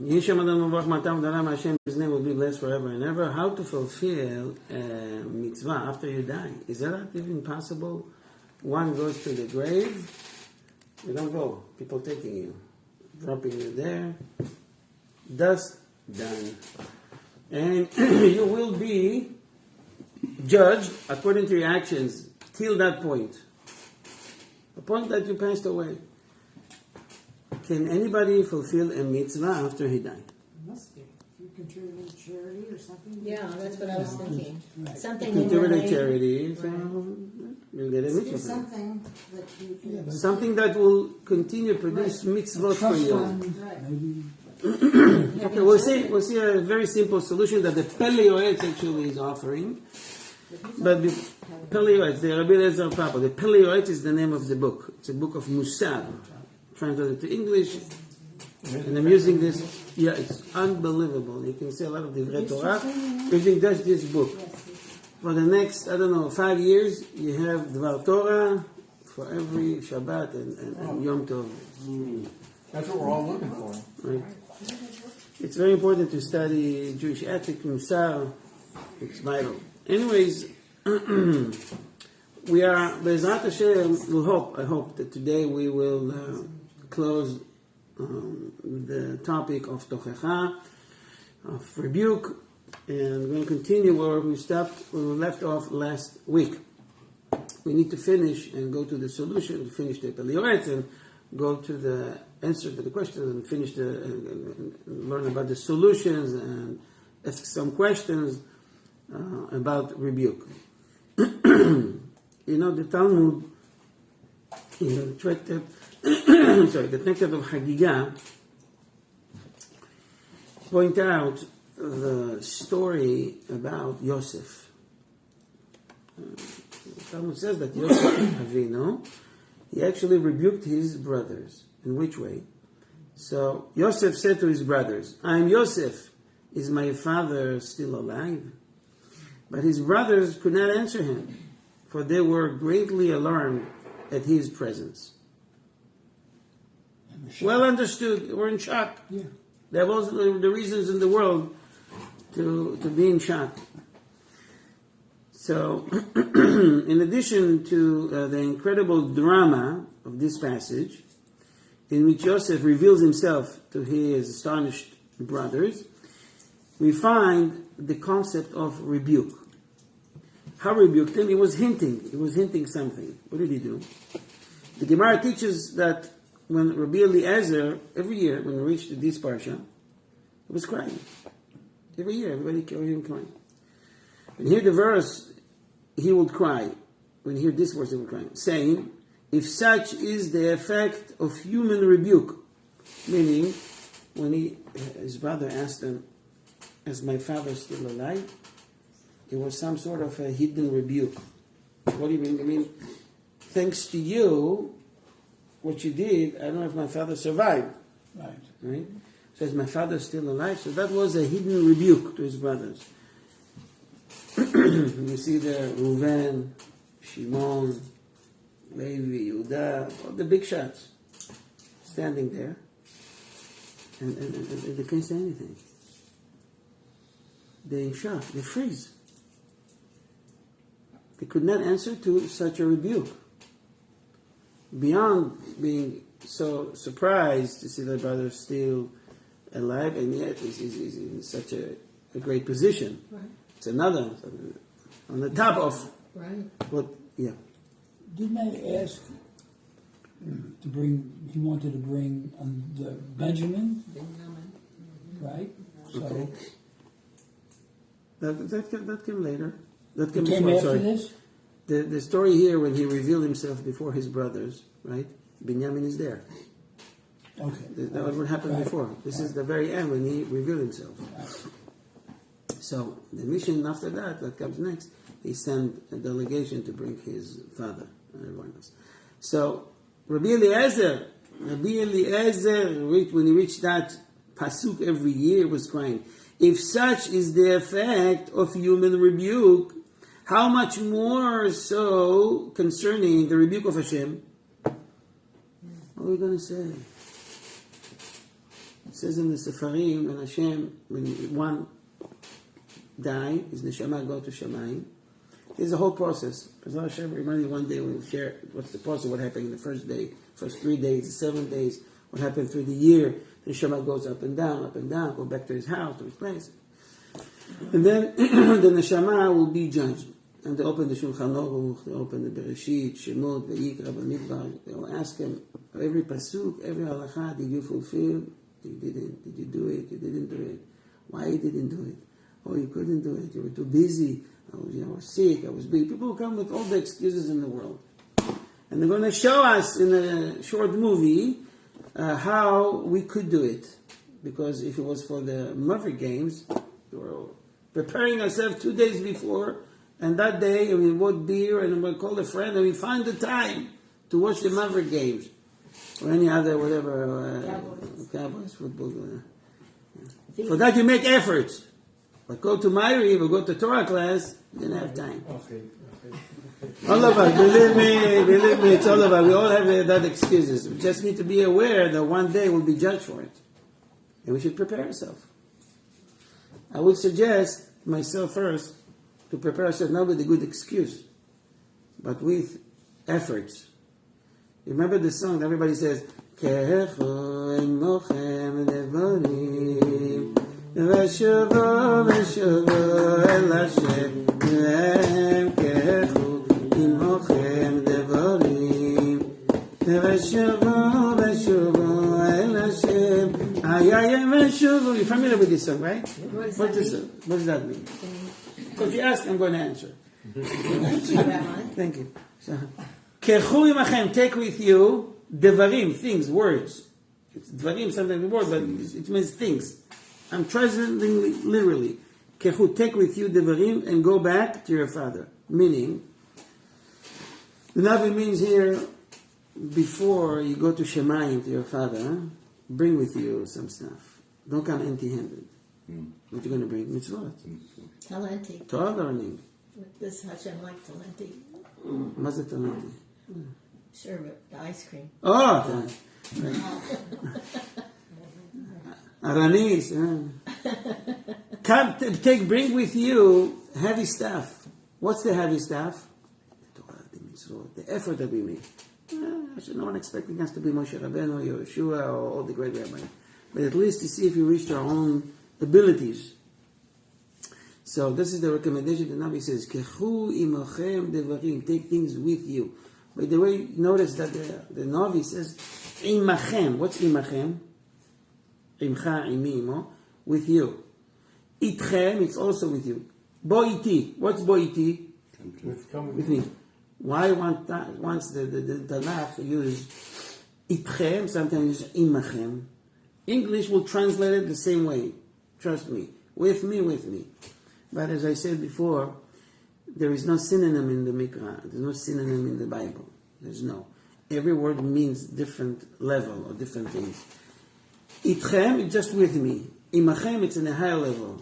Yisham Adam Mavach Matam Dalam Hashem, his name will be blessed forever and ever. How to fulfill a mitzvah after you die? Is that even possible? One goes to the grave, you don't go. People taking you, dropping you there. Dust, done. And you will be judged according to your actions till that point. The point that you passed away. Can anybody fulfill a mitzvah after he died? Must be. If you contribute to charity or something. Yeah, that's what I was thinking. Right. Something Contribute to charity, so Right. you'll get a Do mitzvah. something that you can. Something that will continue to produce mitzvot for Trust you. fund, Right. maybe. Okay, we'll see a very simple solution that the Peleoetz actually is offering. But the Peleoetz, the Rabbi Elazar Papa, the Peleoetz is the name of the book. It's a book of Musar, translated to English. And I'm using this. Yeah, it's unbelievable. You can see a lot of Divrei Torah using just this book. For the next, 5 years, you have Dvar Torah for every Shabbat and Yom Tov. That's what we're all looking for. Right? It's very important to study Jewish ethics, Musar. It's vital. Anyways, we are, Be'ezrat Hashem, I hope that today we will close the topic of Tochecha, of rebuke, and we're going to continue where we left off last week. We need to finish and go to the solution, finish the Peleoetz, and go to the answer to the questions, and finish and learn about the solutions, and ask some questions about rebuke. The Talmud, in the tractate, the tractate of Hagigah, point out the story about Yosef. The Talmud says that Yosef Avinu, he actually rebuked his brothers. In which way? So Yosef said to his brothers, "I am Yosef. Is my father still alive?" But his brothers could not answer him, for they were greatly alarmed at his presence. Well understood. They were in shock. Yeah. There was the reasons in the world to be in shock. So, in addition to the incredible drama of this passage, in which Yosef reveals himself to his astonished brothers, we find the concept of rebuke. How rebuked him? He was hinting something. What did he do? The Gemara teaches that when Rabbi Eliezer, every year when he reached this parsha, he was crying. Every year, everybody heard him crying. When he heard the verse, he would cry. When he heard this verse, he would cry, saying, "If such is the effect of human rebuke," meaning, when his brother asked him, "Is my father still alive?" It was some sort of a hidden rebuke. What do you mean? I mean, thanks to you, what you did, I don't know if my father survived. Right? So is my father still alive? So that was a hidden rebuke to his brothers. You see there, Reuven, Shimon, Levi, Yehuda, all the big shots standing there. And they can't say anything. They're in shock. They freeze. They could not answer to such a rebuke. Beyond being so surprised to see their brother still alive, and yet he's in such a great position. Right. It's another, on the top of Right. what, yeah. Didn't I ask to bring, he wanted to bring the Benjamin, right? So, Okay. That came later. That it came before, after sorry. this? The story here, when he revealed himself before his brothers, right? Binyamin is there. Okay. That was what happened Right. before. This is the very end when he revealed himself. So the mission after that comes next, he sent a delegation to bring his father and everyone else. So Rabbi Eliezer, when he reached that pasuk every year, was crying, "If such is the effect of human rebuke, how much more so concerning the rebuke of Hashem?" What are we going to say? says in the Sefarim, when Hashem, when one die, his neshama go to Shamayim. There's a whole process. Because Hashem, remember one day we'll share what's the process, what happened in the first day, first 3 days, the 7 days, what happened through the year. The neshama goes up and down, go back to his house, to his place. And then the neshama will be judged. And they open the Shulchan Aruch, they open the Bereshit, Shemot, Vayikra, Bamidbar. They will ask him, every pasuk, every halakha, did you fulfill? You didn't. Did you do it? You didn't do it. Why you didn't do it? Oh, you couldn't do it. You were too busy. I was sick. I was big. People come with all the excuses in the world. And they're going to show us in a short movie how we could do it. Because if it was for the Maverick games, we were preparing ourselves 2 days before, and that day we bought beer and we called a friend and we found the time to watch the Maverick games. Or any other, whatever, Cowboys football. For that you make efforts. But go to Myri or go to Torah class, you didn't have time. Okay. All of us, believe me, it's all of us. We all have that excuses. We just need to be aware that one day we'll be judged for it. And we should prepare ourselves. I would suggest myself first to prepare ourselves not with a good excuse, but with efforts. You remember the song that everybody says, Kecho emochem devarim v'shovo el Hashem Kecho emochem devarim v'shovo el Hashem Ayayim v'shovo. You're familiar with this song, right? What does that mean? So if you ask, I'm going to answer. Thank you. Kechu imachem, take with you devarim, things, words. It's devarim, sometimes a word, but it means things. I'm translating literally. Kechu, take with you devarim and go back to your father. Meaning, the Navi means here, before you go to Shemayim, to your father, bring with you some stuff. Don't come empty-handed. What you going to bring? Mitzvot. Talenti. Torah learning. This Hashem like talenti. What's the talenti? Sherbet, the ice cream. Oh! Aranis. Bring with you heavy stuff. What's the heavy stuff? The Torah, the mitzvot, the effort that we make. No one expecting us to be Moshe Rabbeinu, Yeshua, or all the great rabbis. But at least to see if we reached our own abilities. So this is the recommendation. The Nabi says, Kechu imochem devarim, take things with you. By the way, notice that the Navi says, imachem. What's imachem? Imcha, imi, with you. Itchem, it's also with you. Bo iti. What's bo iti? With me. Why once the Tanakh use itchem, sometimes use imachem. English will translate it the same way. Trust me. With me. But as I said before, there is no synonym in the Mikra. There's no synonym in the Bible. There's no. Every word means different level or different things. Itchem, it's just with me. Imachem, it's in a higher level.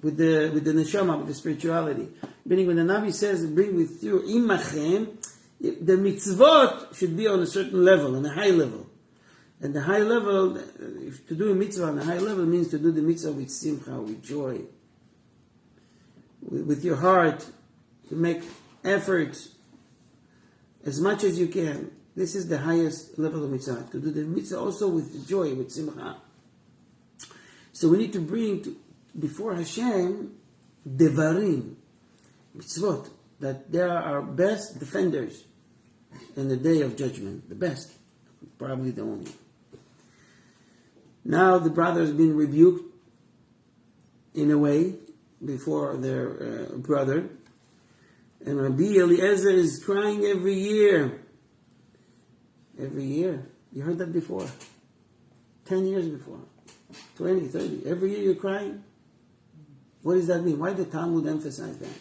With the neshama, with the spirituality. Meaning when the Nabi says, bring with you imachem, the mitzvot should be on a certain level, on a high level. And the high level, if to do a mitzvah on a high level means to do the mitzvah with simcha, with joy. With your heart, to make efforts as much as you can. This is the highest level of mitzvah. To do the mitzvah also with joy, with simcha. So we need to bring before Hashem devarim, mitzvot, that they are our best defenders in the day of judgment. The best, probably the only. Now the brother has been rebuked in a way before their brother. And Rabbi Eliezer is crying every year. Every year. You heard that before. 10 years before. 20, 30. Every year you're crying. What does that mean? Why did the Talmud emphasize that?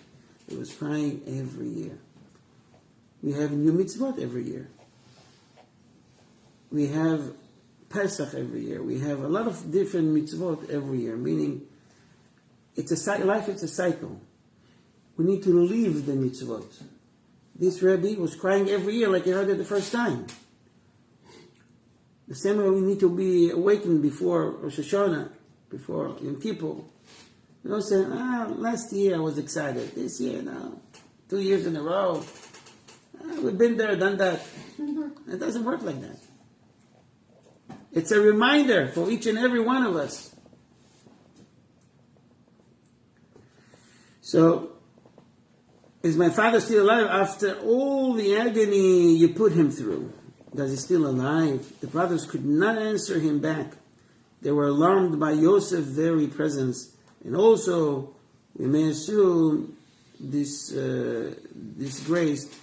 It was crying every year. We have new mitzvot every year. We have Pesach every year. We have a lot of different mitzvot every year, meaning life it's a cycle. We need to live the mitzvot. This Rabbi was crying every year like he heard it the first time. The same way we need to be awakened before Rosh Hashanah, before Yom Kippur. You don't say, last year I was excited. This year, no. 2 years in a row. We've been there, done that. It doesn't work like that. It's a reminder for each and every one of us. So, is my father still alive after all the agony you put him through? Does he still alive? The brothers could not answer him back. They were alarmed by Yosef's very presence. And also, we may assume disgraced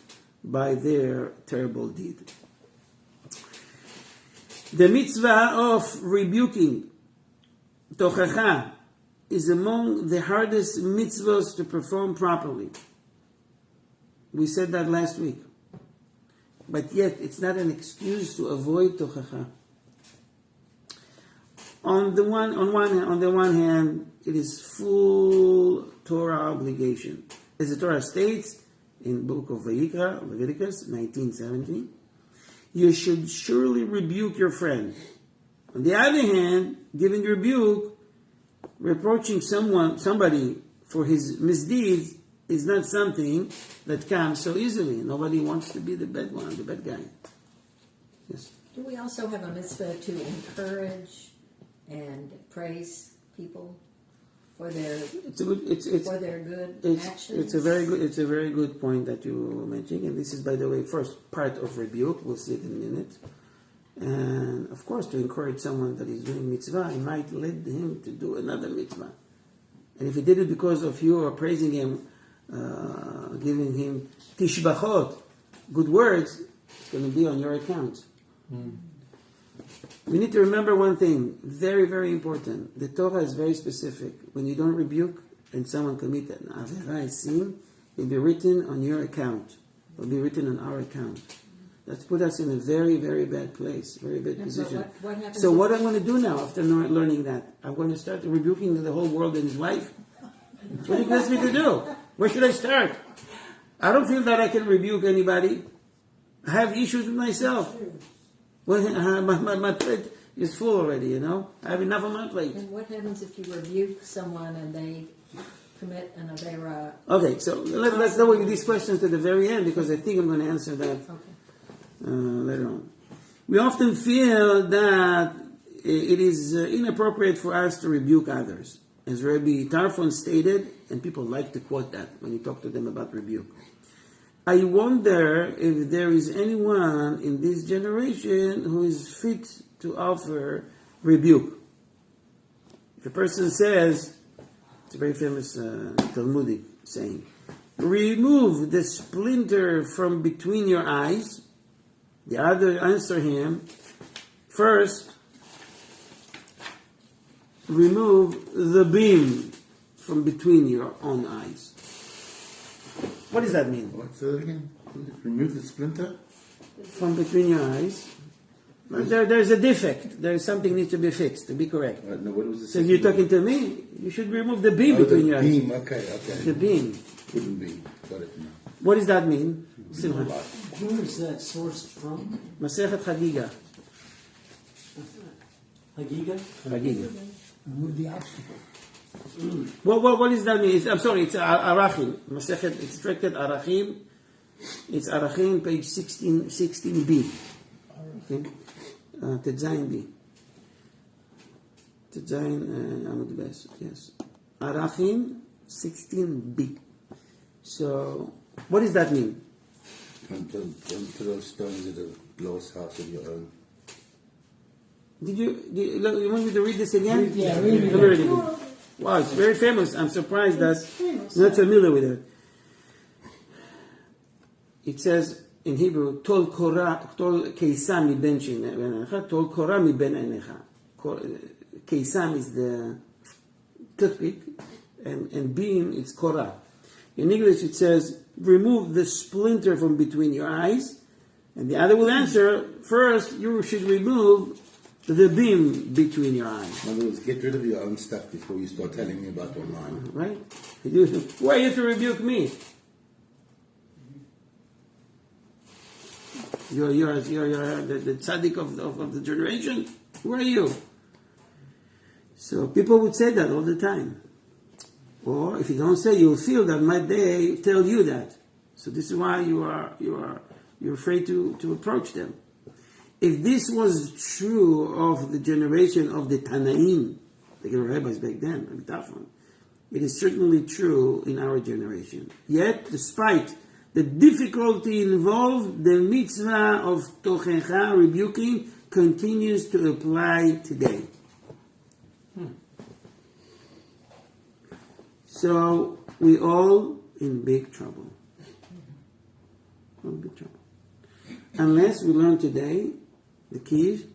by their terrible deed. The mitzvah of rebuking, tochacha, is among the hardest mitzvahs to perform properly. We said that last week. But yet, it's not an excuse to avoid tochacha. On the one hand, it is full Torah obligation. As the Torah states in the book of Leviticus 19:17, you should surely rebuke your friend. On the other hand, giving rebuke, reproaching somebody for his misdeeds, is not something that comes so easily. Nobody wants to be the bad one, the bad guy. Yes. Do we also have a mitzvah to encourage and praise people for their good actions? It's a very good point that you mentioning, and this is, by the way, first part of rebuke. We'll see it in a minute. And of course, to encourage someone that is doing mitzvah, it might lead him to do another mitzvah. And if he did it because of you or praising him, giving him tishbachot, good words, it's going to be on your account. We need to remember one thing, very, very important. The Torah is very specific. When you don't rebuke and someone commits an avera, sin, it will be written on your account. It will be written on our account. That's put us in a very, very bad place, very bad position. So what I'm going to do now after learning that? I'm going to start rebuking the whole world and his wife? What do you ask me to do? Where should I start? I don't feel that I can rebuke anybody. I have issues with myself. Well, my plate is full already, you know. I have enough on my plate. And what happens if you rebuke someone and they commit an avera? Okay, so let's go with these questions to the very end, because I think I'm going to answer that later on. We often feel that it is inappropriate for us to rebuke others. As Rabbi Tarfon stated, and people like to quote that when you talk to them about rebuke. I wonder if there is anyone in this generation who is fit to offer rebuke. If a person says, it's a very famous Talmudic saying, remove the splinter from between your eyes, the other answer him, first, remove the beam from between your own eyes. What does that mean? What's that again? Remove the splinter? From between your eyes. There's a defect. There's something needs to be fixed, to be correct. No, what was the So you're talking to me? You should remove the beam between your eyes. Beam, okay. The beam. Wouldn't be. Got it now. What does that mean? Simcha. Where is that sourced from? Masechet Chagiga. Hagiga? Chagiga. Remove the obstacle. What does that mean? I'm sorry, it's Arachim. Masechet, it's directed Arachim. It's Arachim, page 16b. Okay? Tetzayin B. Tetzayin Amud Bes. Yes. Arachim 16b. So, what does that mean? Don't throw stones at a glass house of your own. You want me to read this again? Yeah, read it. Let me read it again. Wow, it's very famous. I'm surprised that you're not familiar with it. It says in Hebrew, Tol Keisam mi ben shenecha, Tol Korah mi ben enecha. Keisam is the toothpick, and beam is Korah. In English it says, remove the splinter from between your eyes, and the other will answer, first you should remove the beam between your eyes. In other words, get rid of your own stuff before you start telling me about your mind. Right? Why are you to rebuke me? You're the tzaddik of the generation. Who are you? So people would say that all the time. Or if you don't say, you'll feel that might they tell you that. So this is why you're afraid to approach them. If this was true of the generation of the Tanaim, the rabbis back then, it is certainly true in our generation. Yet, despite the difficulty involved, the mitzvah of tochecha, rebuking, continues to apply today. So, we all in big trouble. All in big trouble. Unless we learn today the keys,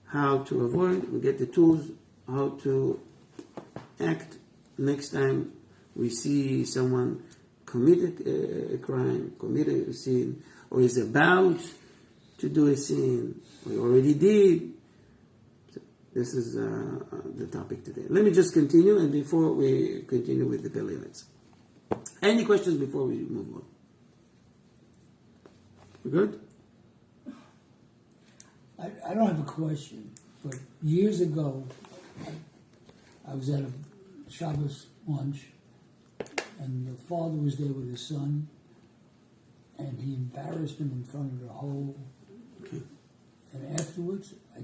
how to avoid, we get the tools, how to act next time we see someone committed a crime, committed a sin, or is about to do a sin, or already did. So this is the topic today. Let me just continue, and before we continue with the Pelevets. Any questions before we move on? We good? I don't have a question, but years ago, I was at a Shabbos lunch, and the father was there with his son, and he embarrassed him in front of the whole. Okay. And afterwards, I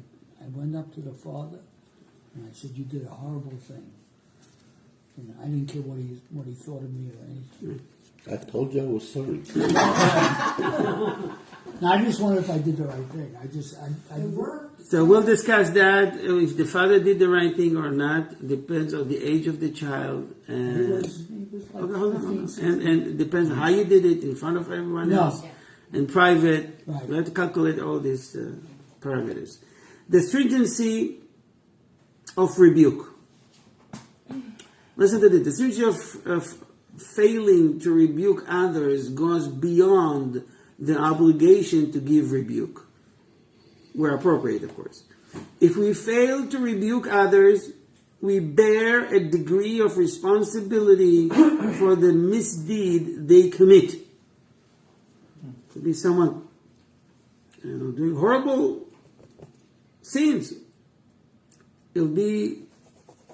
went up to the father, and I said, "You did a horrible thing." And I didn't care what he thought of me or anything. I told you I was sorry. Now, I just wonder if I did the right thing. So we'll discuss that, if the father did the right thing or not. Depends on the age of the child. And He was like hold on. 15, 16. And it depends on how you did it, in front of everyone else, in private. Right. We have to calculate all these parameters. The stringency of rebuke. Listen to this. The stringency of failing to rebuke others goes beyond the obligation to give rebuke, where appropriate, of course. If we fail to rebuke others, we bear a degree of responsibility for the misdeed they commit. Could be someone, doing horrible sins. It'll be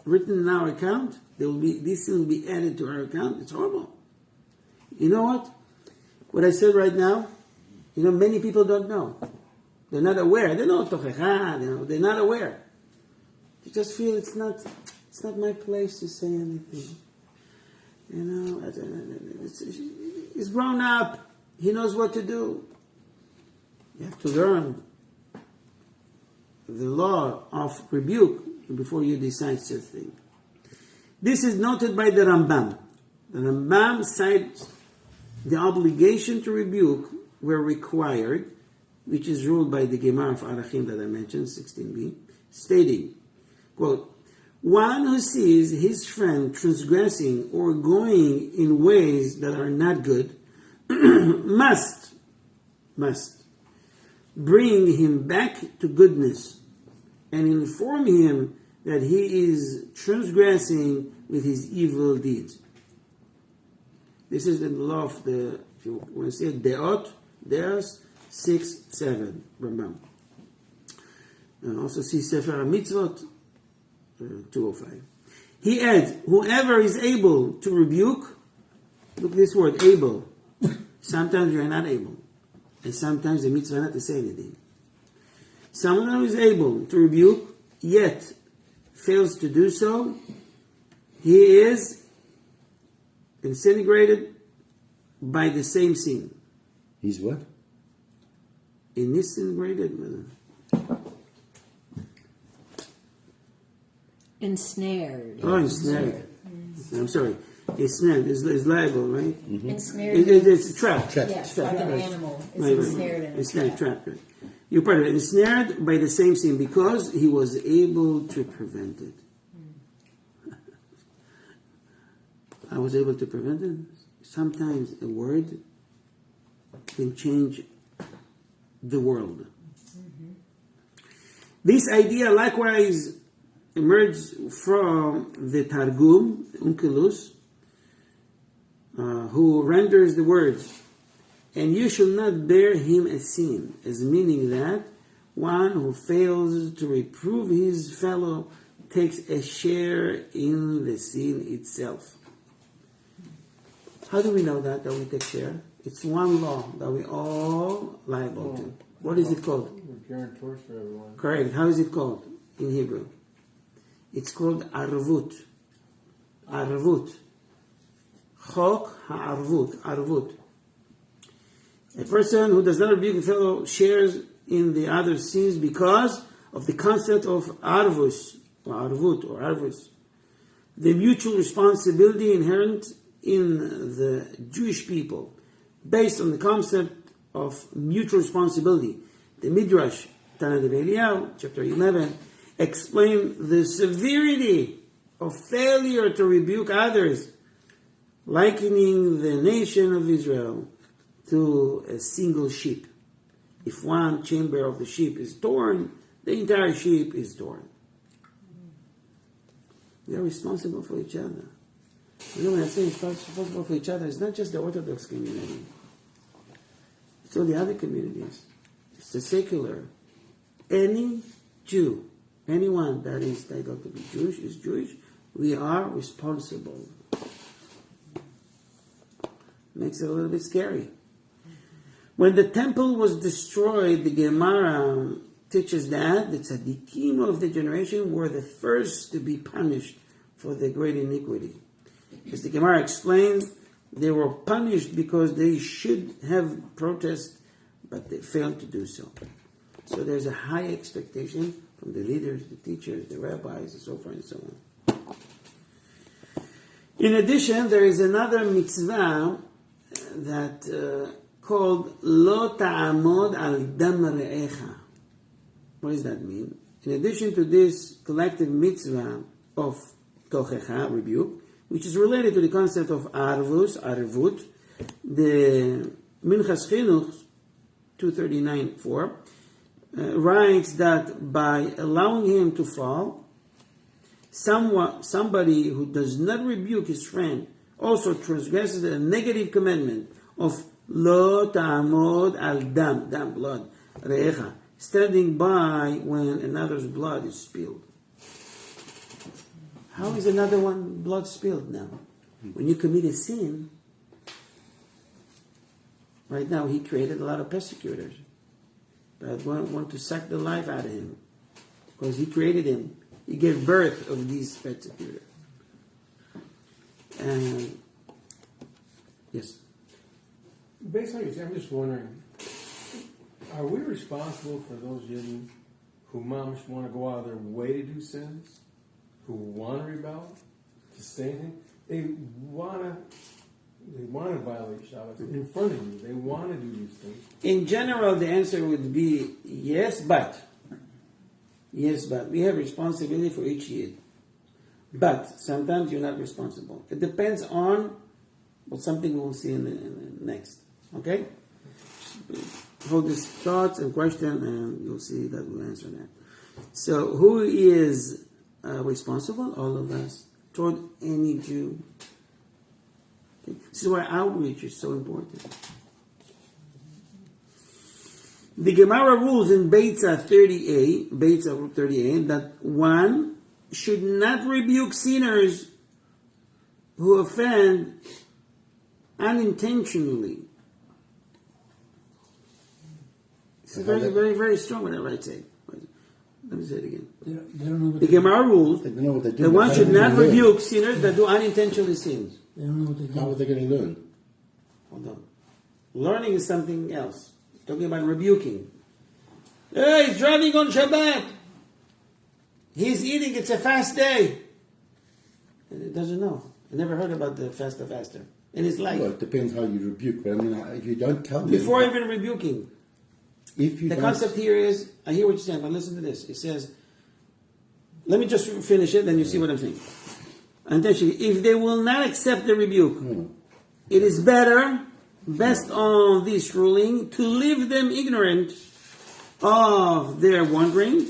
written in our account. This will be added to our account. It's horrible. You know what? What I said right now, many people don't know. They're not aware. They know tochecha, they're not aware. They just feel it's not my place to say anything. He's grown up. He knows what to do. You have to learn the law of rebuke before you decide such a thing. This is noted by the Rambam. The Rambam cites the obligation to rebuke where required, which is ruled by the Gemara of Arachim that I mentioned, 16b, stating, quote, one who sees his friend transgressing or going in ways that are not good must bring him back to goodness and inform him that he is transgressing with his evil deeds. This is in the law of the, if you want to say it, Deos 6-7, Rambam. And also see Sefer HaMitzvot 205. He adds, whoever is able to rebuke, look at this word, able. Sometimes you're not able. And sometimes the mitzvah not to say anything. Someone who is able to rebuke, yet fails to do so, he is disintegrated by the same sin. He's what? Disintegrated. Ensnared. Oh, ensnared. I'm sorry. Ensnared is liable, right? Mm-hmm. Ensnared. It's a trap. Yes, Trap. like an Right. animal is Right. ensnared in a Ensnared, trap. trap. Right. You're part of it. Ensnared by the same sin because he was able to prevent it. I was able to prevent it. Sometimes a word can change the world. Mm-hmm. This idea likewise emerged from the Targum, Onkelos, who renders the words, And you shall not bear him a sin, as meaning that one who fails to reprove his fellow takes a share in the sin itself. How do we know that we take share? It's one law that we all liable to. What is it called? We're guarantors for everyone. Correct. How is it called in Hebrew? It's called arvut. Arvut. Chok ha'arvut. Arvut. A person who does not rebuke a fellow shares in the other's sins because of the concept of arvus, or arvut, or arvus. The mutual responsibility inherent in the Jewish people, based on the concept of mutual responsibility. The Midrash, Tana Dev Eliyahu, chapter 11, explain the severity of failure to rebuke others, likening the nation of Israel to a single sheep. If one chamber of the sheep is torn, the entire sheep is torn. We are responsible for each other. You know, when I say responsible for each other, it's not just the Orthodox community. It's all the other communities. It's the secular. Any Jew, anyone that is titled to be Jewish, is Jewish. We are responsible. Makes it a little bit scary. When the temple was destroyed, the Gemara teaches that the tzaddikim of the generation were the first to be punished for the great iniquity. As the Gemara explained, they were punished because they should have protested, but they failed to do so. So there's a high expectation from the leaders, the teachers, the rabbis, and so forth and so on. In addition, there is another mitzvah that called Lo ta'amod al dam re'echa. What does that mean? In addition to this collective mitzvah of tochecha, rebuke, which is related to the concept of arvut, the Minchas Chinuch 239:4 writes that by allowing him to fall, somebody who does not rebuke his friend also transgresses the negative commandment of Lo ta'amod al dam, blood, re'echa, standing by when another's blood is spilled. How is another one blood spilled now? When you commit a sin, right now he created a lot of persecutors that want to suck the life out of him because he created him. He gave birth of these persecutors. And yes. Based on your, I'm just wondering, are we responsible for those Yidden who moms want to go out of their way to do sins, who want to rebel, to say anything? They want to violate Shabbat in front of you. They want to do these things. In general, the answer would be yes, but. Yes, but. We have responsibility for each Yid. But sometimes you're not responsible. It depends on something we'll see in the next. Okay? Hold this thoughts and question, and you'll see that we'll answer that. So, who is responsible? All of us. Toward any Jew. Okay? This is why outreach is so important. The Gemara rules in Beitzah 38, that one should not rebuke sinners who offend unintentionally. It's very, very, very strong when I write it. Let me say it again. They don't know what The Gemara rules They don't know what they do. that one How should are they not gonna learn? rebuke sinners that do unintentionally sins. They don't know what they do. How are they going to learn? Hold on. Learning is something else. Talking about rebuking. Hey, he's driving on Shabbat. He's eating. It's a fast day. And it doesn't know. I never heard about the faster in his life. Well, it depends how you rebuke. But I mean, if you don't tell them... Before even rebuking. If you The don't, concept here is, I hear what you're saying, but listen to this. It says, let me just finish it, then you see what I'm saying. Intentionally, if they will not accept the rebuke, it is best on this ruling, to leave them ignorant of their wandering,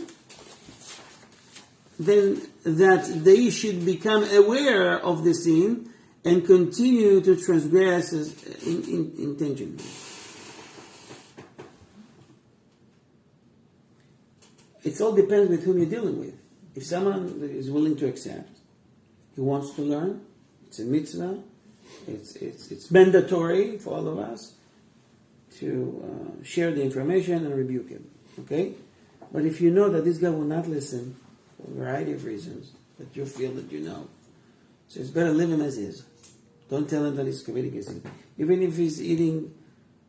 then that they should become aware of the sin and continue to transgress intentionally. it all depends with whom you're dealing with. If someone is willing to accept, he wants to learn, it's a mitzvah, it's mandatory for all of us to share the information and rebuke him. Okay? But if you know that this guy will not listen for a variety of reasons that you feel that you know, so it's better leave him as is. Don't tell him that he's committing a sin. Even if he's eating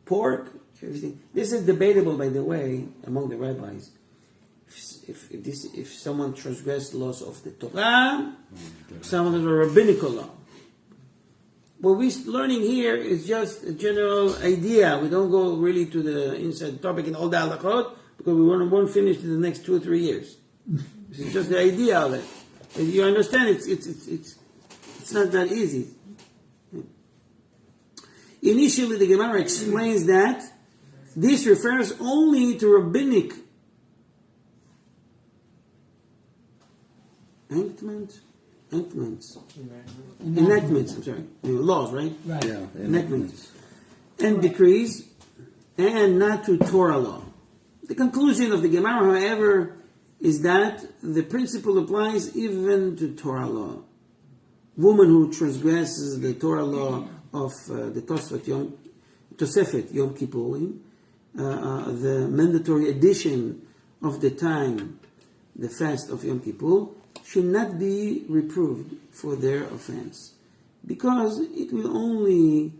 pork, everything. This is debatable, by the way, among the rabbis. If someone transgressed laws of the Torah, someone has a rabbinical law. What we're learning here is just a general idea. We don't go really to the inside topic in all the halachot because we won't finish in the next 2 or 3 years. This is just the idea of it. And you understand? It's not that easy. Initially, the Gemara explains that this refers only to rabbinic enactments, I'm sorry, laws, right? Right. Yeah. Enactments and decrees, and not to Torah law. The conclusion of the Gemara, however, is that the principle applies even to Torah law. Woman who transgresses the Torah law of the Tosefet Yom Kippurim, the mandatory addition of the time, the fast of Yom Kippur, should not be reproved for their offense, because it will only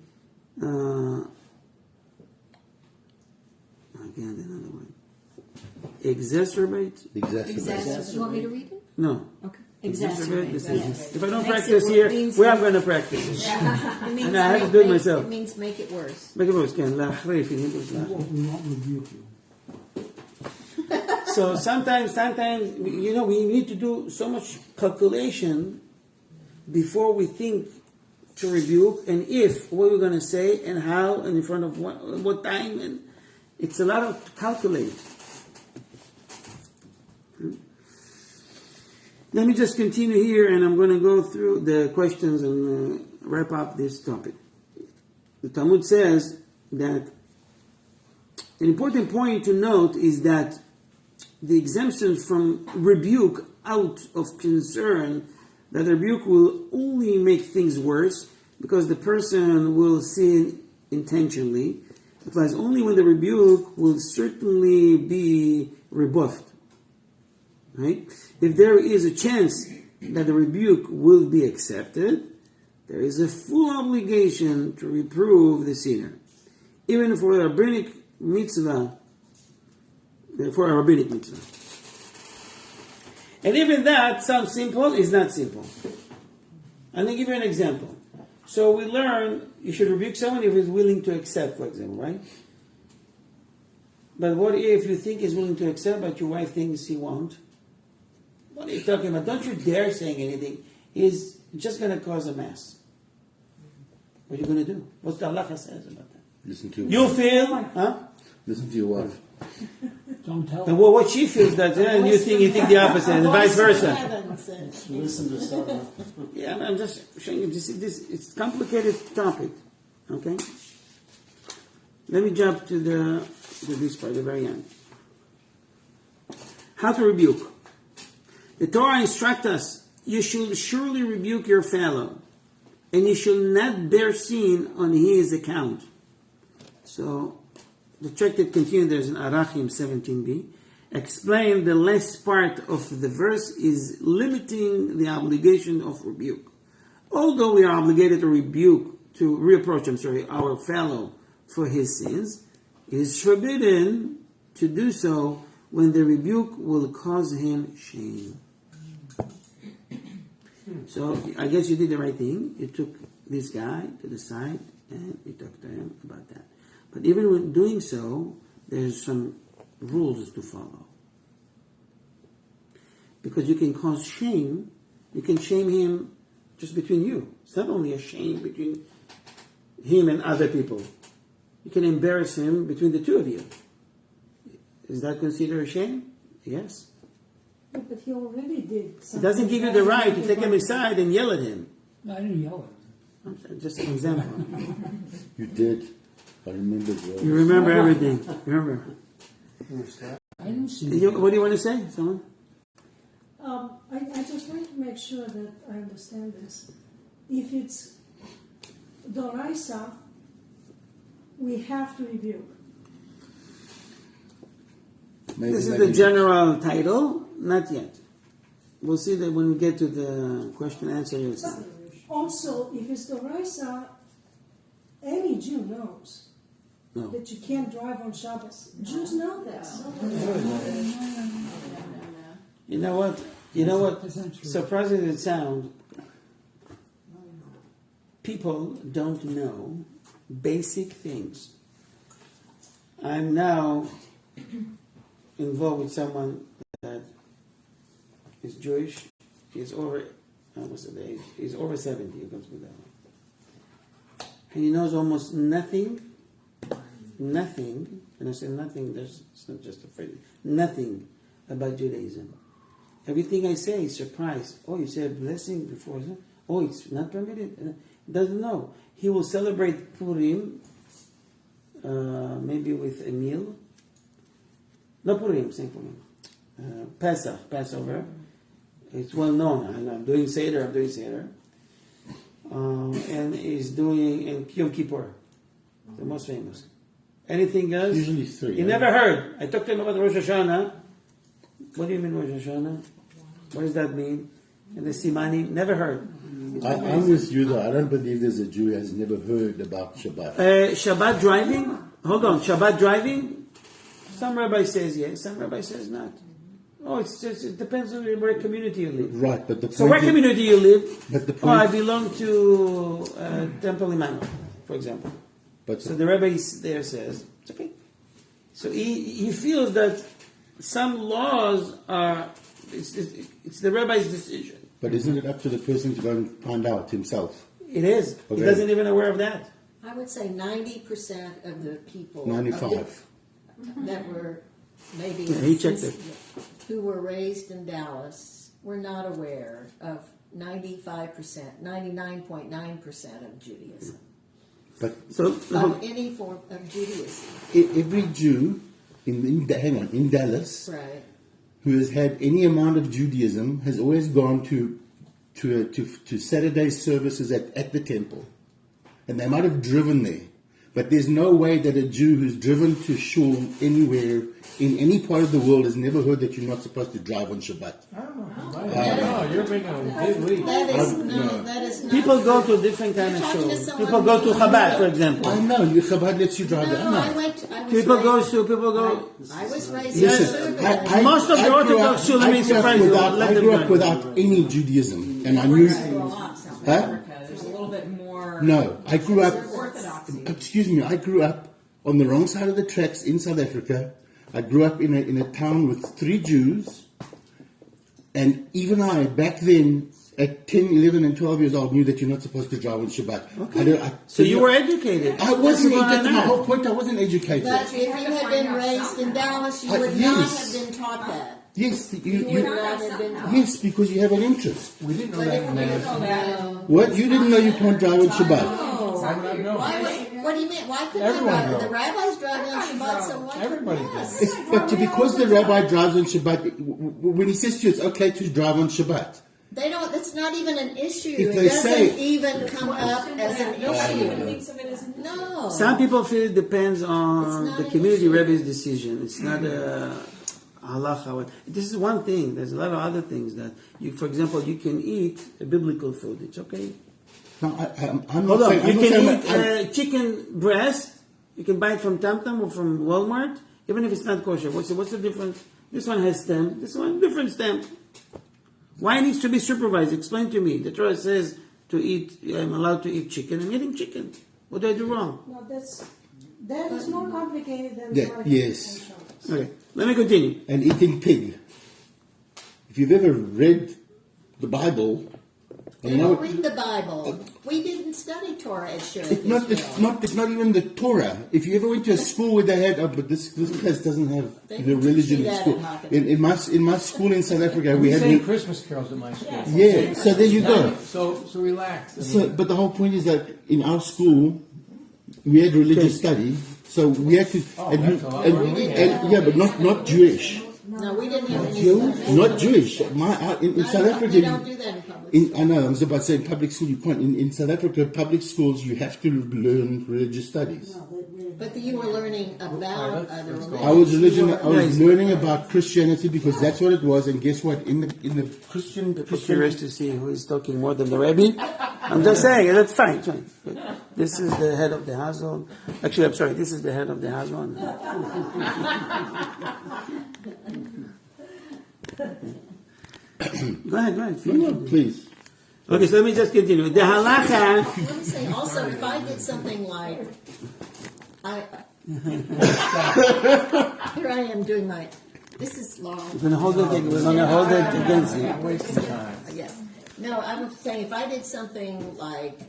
exacerbate. You want me to read it? No. Okay. Exacerbate the sin. Yes. If I don't Makes practice it- here, means where I'm make- going to practice it? It means And I have to make- do it make- myself. It means make it worse. Make it worse, Ken. La Achrei, in Hebrew, la. We won't rebuke you. So sometimes, we need to do so much calculation before we think to rebuke, and what we're going to say, and how, and in front of what time, and it's a lot of calculate. Let me just continue here, and I'm going to go through the questions and wrap up this topic. The Talmud says that an important point to note is that the exemption from rebuke out of concern that the rebuke will only make things worse because the person will sin intentionally applies only when the rebuke will certainly be rebuffed. Right? If there is a chance that the rebuke will be accepted, there is a full obligation to reprove the sinner, even for a rabbinic mitzvah. And even that sounds simple, is not simple. I'm going to give you an example. So we learn you should rebuke someone if he's willing to accept, for example, right? But what if you think he's willing to accept, but your wife thinks he won't? What are you talking about? Don't you dare saying anything. He's just going to cause a mess. What are you going to do? What's the halacha says about that? Listen to your You wife. feel, huh? Listen to your wife. Don't tell And her. what she feels that, and you think the opposite, and vice versa. Listen to Sarah. Yeah, I'm just showing you this. It's a complicated topic. Okay. Let me jump to this part, the very end. How to rebuke. The Torah instructs us: you should surely rebuke your fellow, and you should not bear sin on his account. So, the tractate continues. There's an Arachim 17b. Explain the last part of the verse is limiting the obligation of rebuke. Although we are obligated to reproach our fellow for his sins, it is forbidden to do so when the rebuke will cause him shame. So I guess you did the right thing. You took this guy to the side and you talked to him about that. But even when doing so, there's some rules to follow. Because you can cause shame, you can shame him just between you. It's not only a shame between him and other people. You can embarrass him between the two of you. Is that considered a shame? Yes. Yeah, but he already did It something. doesn't give you the right to take him aside and yell at him. No, I didn't yell at him. Just an example. You did. I remember. You remember everything. Remember. I don't see What do you want to say, someone? I just want to make sure that I understand this. If it's Doraisa, we have to rebuke. Maybe This is like the in- general title, not yet. We'll see that when we get to the question answer. You'll see. Also, if it's Doraisa, any Jew knows No. that you can't drive on Shabbos. Jews know this. You know what? You know what? That's not true. Surprising as it sounds, people don't know basic things. I'm now involved with someone that is Jewish. He's over, what's the age? He's over 70. He goes with that one. And he knows almost nothing, and I say nothing, it's not just a phrase, nothing about Judaism. Everything I say is surprise. Oh, you said blessing before. Oh, it's not permitted. Doesn't know. He will celebrate Purim, maybe with a meal. No Purim, same Purim. Passover. It's well known. I'm doing Seder. And he's doing in Yom Kippur, the most famous. Anything else? Usually 3. He never heard. I talked to him about Rosh Hashanah. What do you mean Rosh Hashanah? What does that mean? And the Simani, never heard. I'm with you though. I don't believe there's a Jew who has never heard about Shabbat. Shabbat driving? Hold on. Shabbat driving? Some rabbi says yes, some rabbi says not. Oh, it depends on where community you live. Right, but the point So where is- community you live? But the Oh, I point, belong to Temple Emmanuel, for example. but So the rabbi there says, it's okay. So he feels that some laws are, it's the rabbi's decision. But isn't it up to the person to go and find out himself? It is. He Okay. doesn't even aware of that. I would say 90% of the people 95. that were maybe Yeah, he checked it. who were raised in Dallas were not aware of 95%, 99.9% of Judaism. But So Of any form of Judaism. every Jew in Dallas Right. who has had any amount of Judaism has always gone to Saturday services at the temple, and they might have driven there. But there's no way that a Jew who's driven to shul anywhere in any part of the world has never heard that you're not supposed to drive on Shabbat. No, you're making a big leap. That is not people go true. to different kind of You're talking to shows. someone People go to who- Chabad, for example. I know, Chabad lets you drive there. No, I know. I was People raised, go. I was raised Listen, in a I- Most of the I grew Orthodox up- children I may grew up surprise you. without- Let I them grew drive. up without any Judaism, and I knew. South Huh? Africa. There's a little bit more No, I grew up. orthodoxy. Excuse me, I grew up on the wrong side of the tracks in South Africa. I grew up in a town with 3 Jews, and even I, back then, at 10, 11, and 12 years old, knew that you're not supposed to drive on Shabbat. So you were educated. I wasn't. That's what I That's my know. whole point. I wasn't educated. but if you had been raised in Dallas, you would not Yes. have been taught that. Yes, You would not have been taught. yes, because you have an interest. We didn't know But that if in you Madison. know, What? You didn't know you can't drive on Shabbat? How would I know? what do you mean? Why couldn't Everyone I drive? drove. The rabbis drive on Shabbat, so why Everybody couldn't us? It's, but because the rabbi drives on Shabbat, when he says to you it's okay to drive on Shabbat, They don't. That's not even an issue. If It they doesn't say- even come up as an issue. No. Some people feel it depends It's on not the an community issue. rabbi's decision. It's not a halacha. This is one thing. There's a lot of other things that you, for example, you can eat a biblical food. It's okay. no, I'm Hold not on. saying. You I'm not can saying eat chicken breast. You can buy it from Tam Tam or from Walmart, even if it's not kosher. What's the difference? This one has stem. This one different stem. Why it needs to be supervised? Explain to me. The Torah says to eat. I'm allowed to eat chicken. I'm eating chicken. What did I do wrong? No, that is more complicated than Yeah, driving yes. on Shabbos. Okay. Let me continue. and eating pig. If you've ever read the Bible, We you know don't read the Bible. We didn't study Torah at Shir it's not even the Torah. If you ever went to a school where they had, but this place doesn't have They the didn't teach religion you in that school. in Hawkins. In my school in South Africa, we We had. sang Christmas carols at my school. Yeah, so there you go. So relax. I So, mean, but the whole point is that in our school, we had religious Okay. study. So we had to, but not Jewish. No, we didn't have any. Not Jewish. In South Africa, They don't do that in public. I know. I was about to say in public school you can't. In South Africa, public schools you have to learn religious studies. But you were learning about other religions. I was learning about Christianity because that's what it was. And guess what? In the Christian, Curious to see who is talking more than the Rabbi. I'm just saying that's fine. It's fine. But this is the head of the household. Actually, I'm sorry. This is the head of the household. Go ahead. Please. Okay, so let me just continue. The halacha. Let me say also, if I did something like, here I am doing this is long. We're going to hold it against you. Wasting time. Yes. No, I was saying if I did something like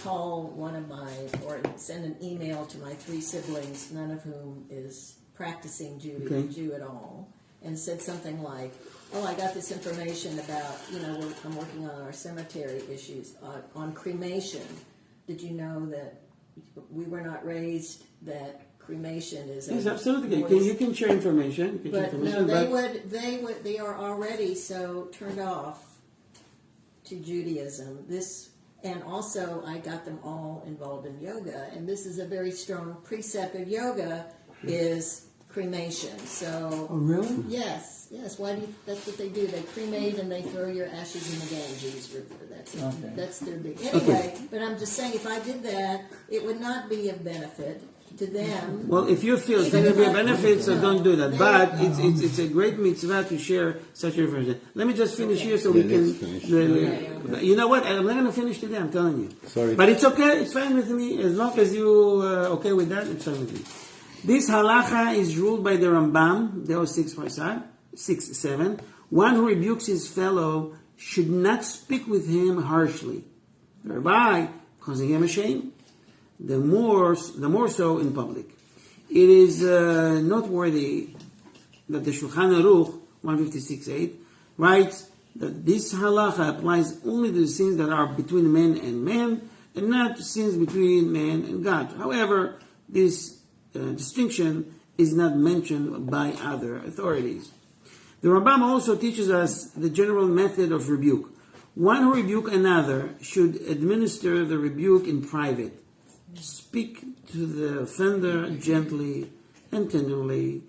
call or send an email to my 3 siblings, none of whom is practicing Jew at all, and said something like, "Oh, I got this information about, I'm working on our cemetery issues on cremation. Did you know that we were not raised that cremation is?" Yes, absolutely. You can share information. But no, they are already so turned off to Judaism. And also I got them all involved in yoga, and this is a very strong precept of yoga is cremation. So, Oh, really? yes. Why do that's what they do? They cremate and they throw your ashes in the Ganges River. That's their big. Anyway, but I'm just saying, if I did that, it would not be of benefit to them. Well, if you feel it's going to be a benefit, so don't do that. But it's a great mitzvah to share such information. Let me just finish here so we can. You know what? I'm not going to finish today. I'm telling you. Sorry. But it's okay. It's fine with me as long as you okay with that. It's fine with me. This halacha is ruled by the Rambam. There are 6:7. One who rebukes his fellow should not speak with him harshly, thereby causing him a shame. The more so in public. It is noteworthy that the Shulchan Aruch 156.8 writes that this halacha applies only to the sins that are between man and man, and not to sins between man and God. However, this distinction is not mentioned by other authorities. The Rambam also teaches us the general method of rebuke. One who rebukes another should administer the rebuke in private. Speak to the offender gently and tenderly,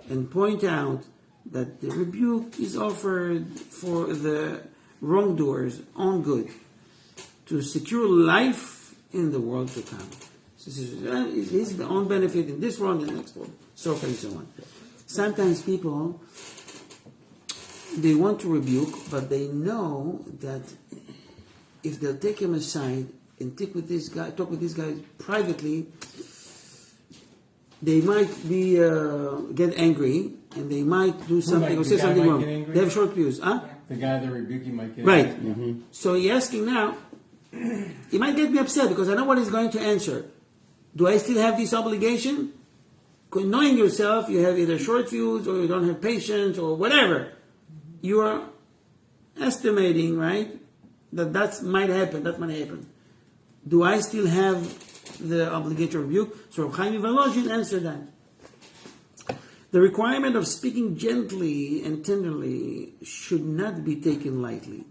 and point out that the rebuke is offered for the wrongdoer's own good, to secure life in the world to come. So this is the own benefit in this world and the next world, so forth and so on. Sometimes people, they want to rebuke, but they know that if they'll take him aside and talk with this guy privately, they might get angry and they might do something or say something wrong. They have short fuse, huh? The guy that rebuked you might get right. angry. Mm-hmm. So he's asking now. He might get me upset because I know what he's going to answer. Do I still have this obligation? Knowing yourself, you have either short fuse or you don't have patience or whatever. You are estimating, right, that might happen. Do I still have the obligation to rebuke? So Chaim Volozhin answered that. The requirement of speaking gently and tenderly should not be taken lightly.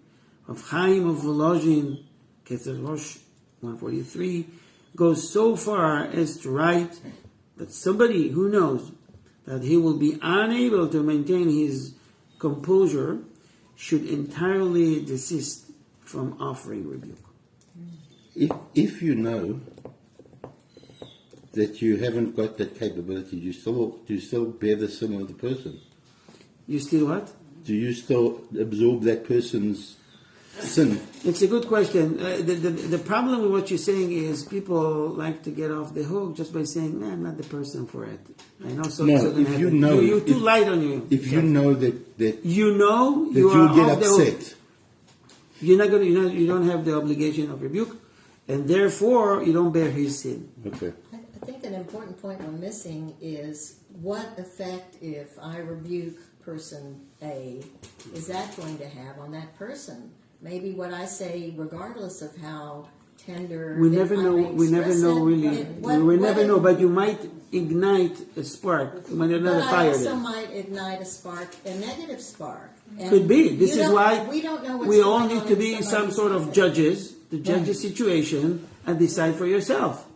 Of Chaim of Volozhin, Keter Rosh 143, goes so far as to write that somebody who knows that he will be unable to maintain his composure should entirely desist from offering rebuke. If you know that you haven't got that capability, do you still bear the sin of the person? You still what? Do you still absorb that person's sin? It's a good question. The problem with what you're saying is people like to get off the hook just by saying, "I'm not the person for it." I know so. No, so if you know, you're too light on you. If you know that you know that you are you'll get off the hook. upset, You're not going. You don't have the obligation of rebuke, and therefore you don't bear his sin. okay. I think an important point we're missing is what effect, if I rebuke person A, is that going to have on that person? Maybe what I say, regardless of how tender. We they never know. finally We never express know it. really. We never know. But you might ignite a spark when another But I fire also there. might ignite a spark, a negative spark. And Could be. This you is don't- why we don't know what's we all going need on to in be some somebody's sort of head. judges to judge the situation and decide for yourself.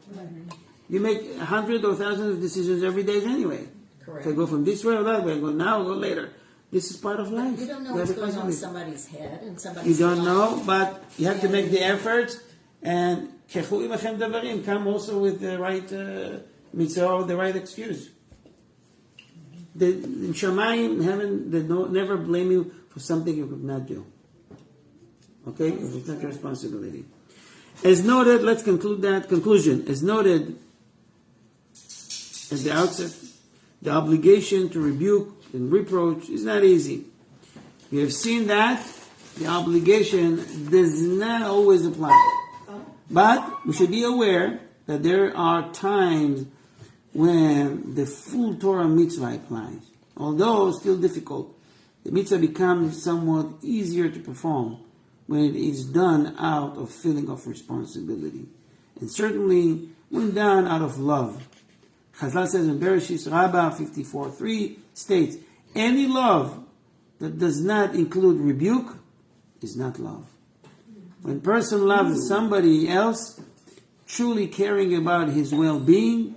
You make 100 or thousands of decisions every day anyway. Correct. So I go from this way or that way. I go now, go later. This is part of life. You don't know You have what's a going on in consequence. somebody's head and somebody's You don't life. know, but you have to make the effort. And kechu imachem davarim, come also with the right mitzvah, the right excuse. In Shamayim, heaven, they never blame you for something you could not do. Okay? If it's not your responsibility. As noted, let's conclude that conclusion. As noted at the outset, the obligation to rebuke and reproach is not easy. We have seen that the obligation does not always apply. But we should be aware that there are times when the full Torah mitzvah applies. Although still difficult, the mitzvah becomes somewhat easier to perform when it is done out of feeling of responsibility. And certainly when done out of love. Chazal says in Bereshit Rabbah 54:3 states, any love that does not include rebuke is not love. When a person loves somebody else, truly caring about his well-being,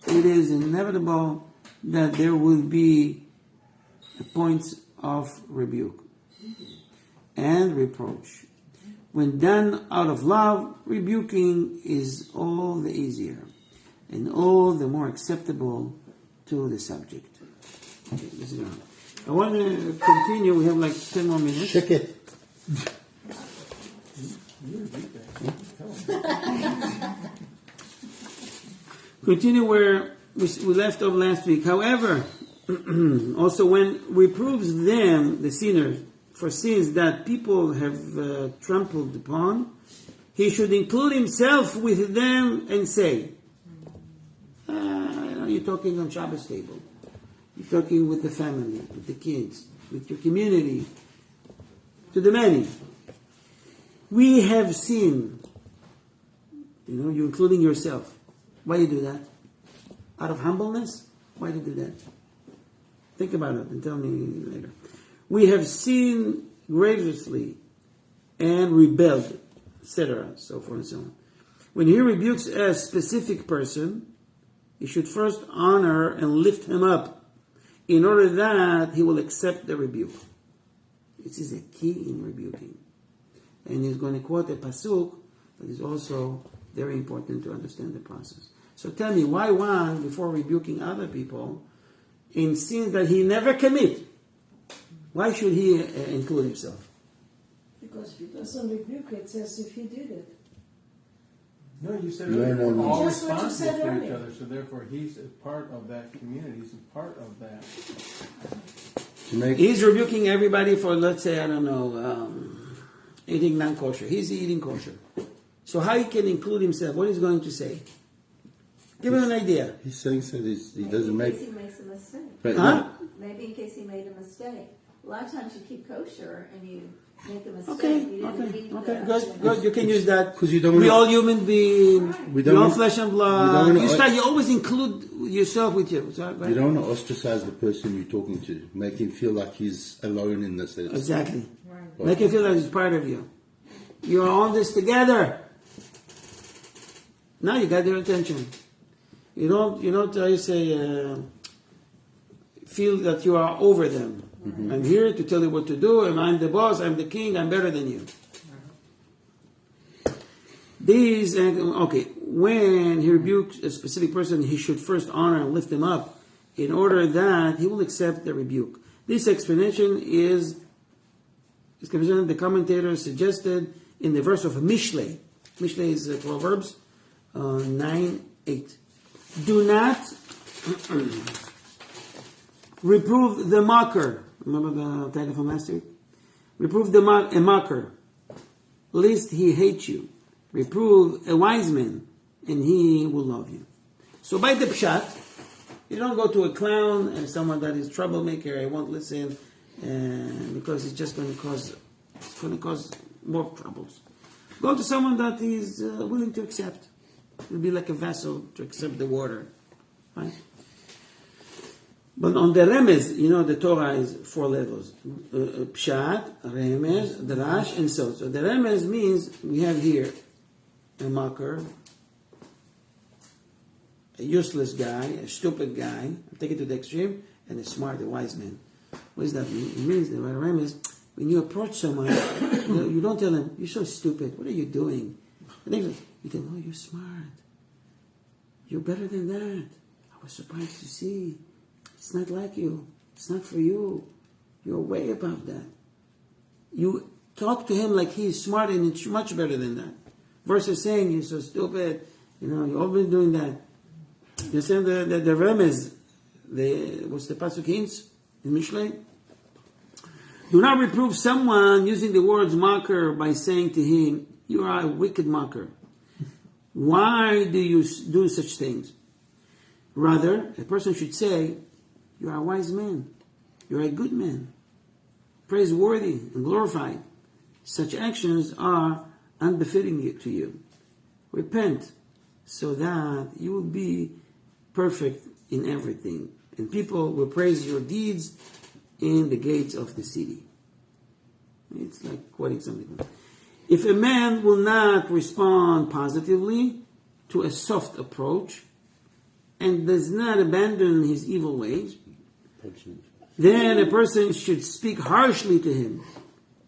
it is inevitable that there will be points of rebuke and reproach. When done out of love, rebuking is all the easier and all the more acceptable to the subject. Okay, this is wrong. I want to continue. We have like 10 more minutes. Check it. Continue where we left off last week. However, also when reproves them, the sinners, for sins that people have trampled upon, he should include himself with them and say, you're talking on Shabbos table. You're talking with the family, with the kids, with your community, to the many. We have seen, you including yourself. Why do you do that? Out of humbleness? Why do you do that? Think about it and tell me later. We have seen grievously and rebelled, etc., so forth and so on. When he rebukes a specific person, he should first honor and lift him up in order that he will accept the rebuke. This is a key in rebuking. And he's going to quote a pasuk, but it's also very important to understand the process. So tell me, why one, before rebuking other people, in sins that he never commit, why should he include himself? Because if he doesn't rebuke it, it's as if he did it. No, you said No, no, no. we're all Just what you responsible said for each earlier. other, so therefore he's a part of that community. He's a part of that. He's rebuking everybody for, let's say, I don't know, eating non-kosher. He's eating kosher. So how he can include himself? What he's going to say? Give him an idea. He's saying so he doesn't Maybe make. in case he makes a mistake. Right, Huh? Maybe in case he made a mistake. A lot of times you keep kosher and you make a mistake. Okay, You didn't read okay, the- good. You can use that. 'Cause you don't we wanna- all human beings. We We don't all wanna- flesh and we blood. don't wanna- You always include yourself with you. So, right? You don't want to ostracize the person you're talking to. Make him feel like he's alone in this. Exactly. Make him feel like he's part of you. You're on this together. Now you got their attention. You don't feel that you are over them. Mm-hmm. I'm here to tell you what to do, and I'm the boss, I'm the king, I'm better than you. When he rebukes a specific person, he should first honor and lift him up in order that he will accept the rebuke. This explanation is the commentator suggested in the verse of Mishlei. Mishlei is Proverbs 9:8. Do not reprove the mocker. Remember the title from last week? Reprove a mocker, lest he hate you. Reprove a wise man, and he will love you. So by the pshat, you don't go to a clown and someone that is troublemaker, I won't listen, because it's just going to cause more troubles. Go to someone that is willing to accept. It'll be like a vessel to accept the water. Right? But on the remez, the Torah is 4 levels. Pshat, remez, drash, and so. So the remez means we have here a mocker, a useless guy, a stupid guy, take it to the extreme, and a smart, a wise man. What does that mean? It means that remez, when you approach someone, you don't tell them, you're so stupid, what are you doing? And then you tell them, oh, you're smart. You're better than that. I was surprised to see. It's not like you. It's not for you. You're way above that. You talk to him like he's smart and it's much better than that. Versus saying, you're so stupid, you're always doing that. You understand the remez, what's the pasuk hints in Mishlei? Do not reprove someone using the words mocker by saying to him, you are a wicked mocker. Why do you do such things? Rather, a person should say, you are a wise man. You are a good man. Praiseworthy and glorified. Such actions are unbefitting to you. Repent so that you will be perfect in everything. And people will praise your deeds in the gates of the city. It's like quoting something. If a man will not respond positively to a soft approach and does not abandon his evil ways, then a person should speak harshly to him,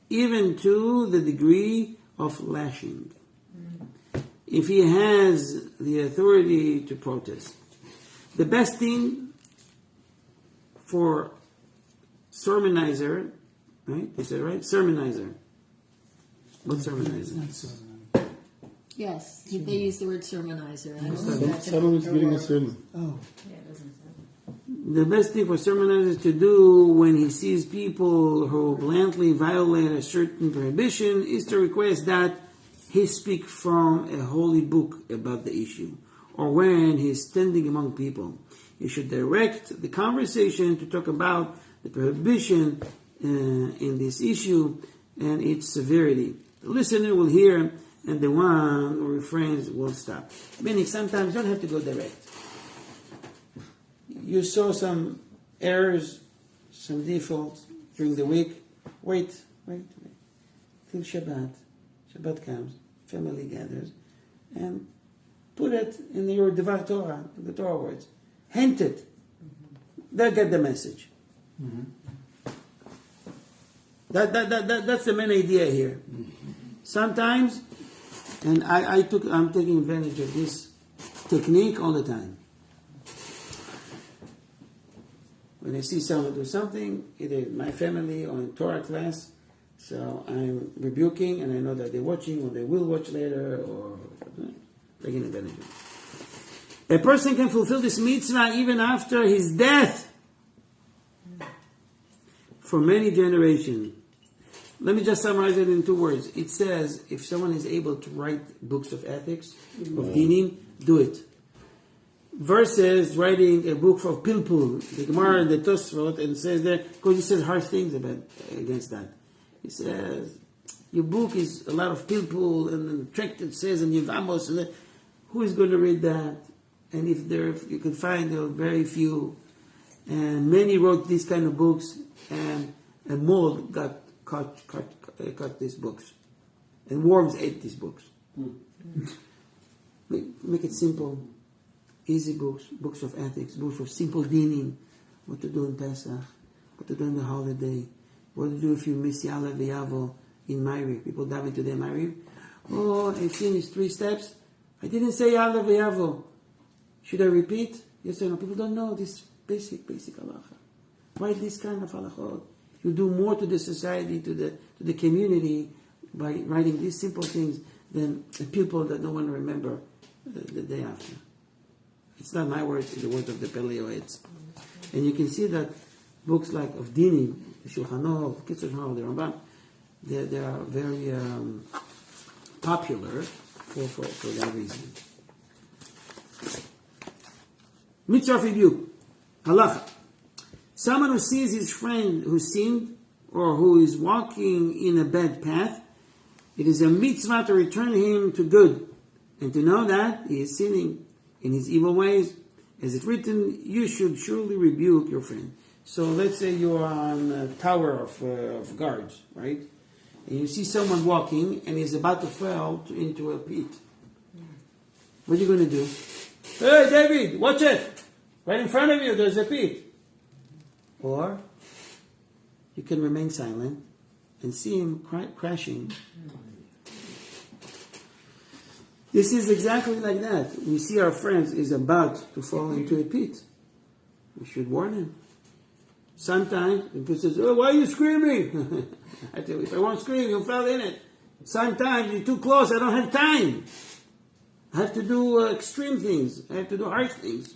even to the degree of lashing, if he has the authority to protest. The best thing for sermonizer, right? Is that right? Sermonizer. What's sermonizer? Yes, they use the word sermonizer. I don't know if that's Someone who's giving a sermon. Oh, Yeah, it doesn't sound. The best thing for sermonizer to do when he sees people who blatantly violate a certain prohibition is to request that he speak from a holy book about the issue, or when he is standing among people. He should direct the conversation to talk about the prohibition in this issue and its severity. The listener will hear, and the one who refrains will stop. Meaning, sometimes you don't have to go direct. You saw some errors, some defaults during the week. Wait. Till Shabbat. Shabbat comes, family gathers, and put it in your Devar Torah, the Torah words. Hint it. They'll get the message. Mm-hmm. That's the main idea here. Sometimes, and I'm taking advantage of this technique all the time. When I see someone do something, either in my family or in Torah class, so I'm rebuking, and I know that they're watching, or they will watch later, or taking advantage of it. A person can fulfill this mitzvah even after his death for many generations. Let me just summarize it in 2 words. It says, if someone is able to write books of ethics, of dinim, do it. Versus writing a book of pilpul, the Gemara and the Tosfot, and says there, because he says harsh things against that. He says, your book is a lot of pilpul, and the tractate says, and Yivamos, and who is going to read that? And if you can find there are very few, and many wrote these kind of books, and a mold got cut these books, and worms ate these books. Make it simple, easy books of ethics, books of simple dinim, what to do in Pesach, what to do in the holiday, what to do if you miss Ya'aleh V'Yavo in Ma'ariv. People dive into their Ma'ariv. Oh, I finished 3 steps. I didn't say Ya'aleh V'Yavo. Should I repeat? Yes or no? People don't know this basic halacha. Write this kind of halachot. You do more to the society, to the community, by writing these simple things than the people that no one remember the day after. It's not my words, it's the words of the Peleoids. And you can see that books like of Dinim, the Shulchan Aruch, Kitzur Shulchan Aruch, the Rambam, they are very popular for that reason. Mitzvah rebuke. Halacha. Someone who sees his friend who sinned or who is walking in a bad path It is a mitzvah to return him to good, and to know that he is sinning in his evil ways. As it's written, you should surely rebuke your friend. So let's say you are on a tower of guards, right? And you see someone walking and he's about to fall into a pit. What are you going to do? Hey, David, watch it! Right in front of you, there's a pit. Or you can remain silent and see him crashing. This is exactly like that. We see our friend is about to fall into a pit. We should warn him. Sometimes the person says, "Oh, why are you screaming?" I tell you, if I won't scream, you fell in it. Sometimes you're too close, I don't have time. I have to do extreme things. I have to do hard things.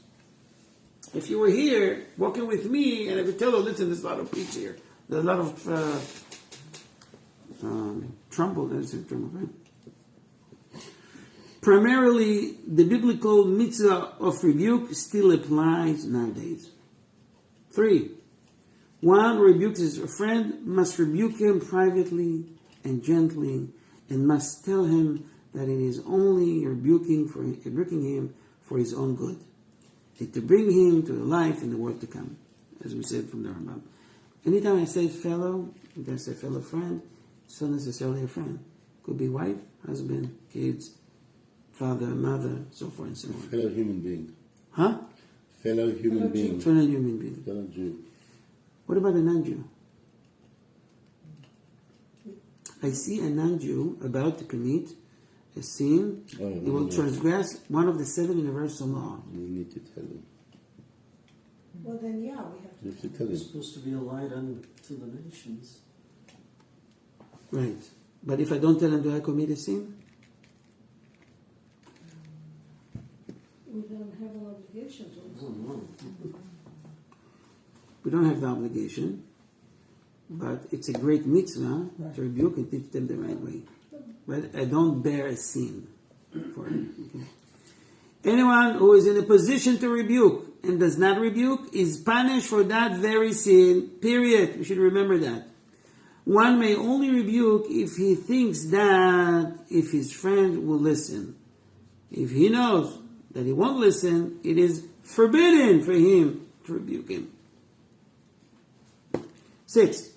If you were here walking with me, and I could tell you, listen, there's a lot of peace here. There's a lot of tremble. Right? Primarily, the biblical mitzvah of rebuke still applies nowadays. 3. One who rebukes his friend must rebuke him privately and gently, and must tell him that it is only rebuking him for his own good, and to bring him to a life in the world to come, as we said from the Rabbi. Anytime I say fellow, if I say fellow friend, it's not necessarily a friend. Could be wife, husband, kids, father, mother, so forth and so on. Fellow human being. Huh? Fellow human being. Fellow human being. Fellow Jew. What about a non-Jew? I see a non-Jew about to commit a sin. He will transgress one of the 7 universal laws. You need to tell him. Well, then, yeah, we have You have to tell It's him. supposed to be a light unto the nations. Right. But if I don't tell him, do I commit a sin? we don't have an obligation to. We don't have the obligation, but it's a great mitzvah to rebuke and teach them the right way. But I don't bear a sin for it. Okay. Anyone who is in a position to rebuke and does not rebuke is punished for that very sin, period. We should remember that. One may only rebuke if he thinks that if his friend will listen. If he knows that he won't listen, it is forbidden for him to rebuke him. 6.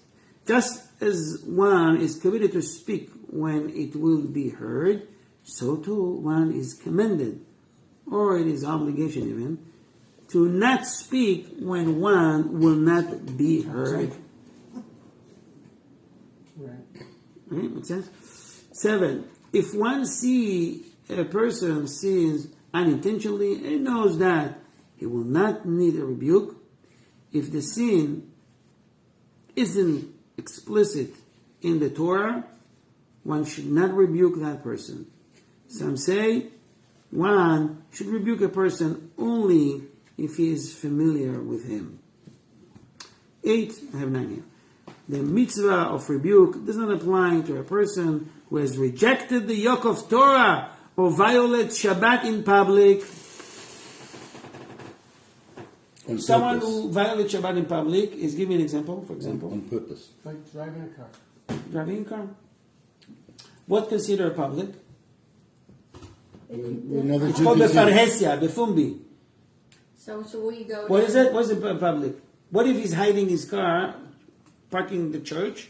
Just as one is committed to speak when it will be heard, so too one is commended, or it is obligation even, to not speak when one will not be heard. Right? Makes sense? 7. If one sees a person sins unintentionally and knows that he will not need a rebuke, if the sin isn't explicit in the Torah, one should not rebuke that person. Some say one should rebuke a person only if he is familiar with him. 8, I have 9 here. The mitzvah of rebuke does not apply to a person who has rejected the yoke of Torah or violates Shabbat in public. On Someone purpose. who violates Shabbat in public is, give me an example, for example. On purpose. Like driving a car. Driving a car. What consider public? Another It's Jew called the can say- Parnassah, the Fumbi. So we go. What is it? What's the public? What if he's hiding his car, parking in the church,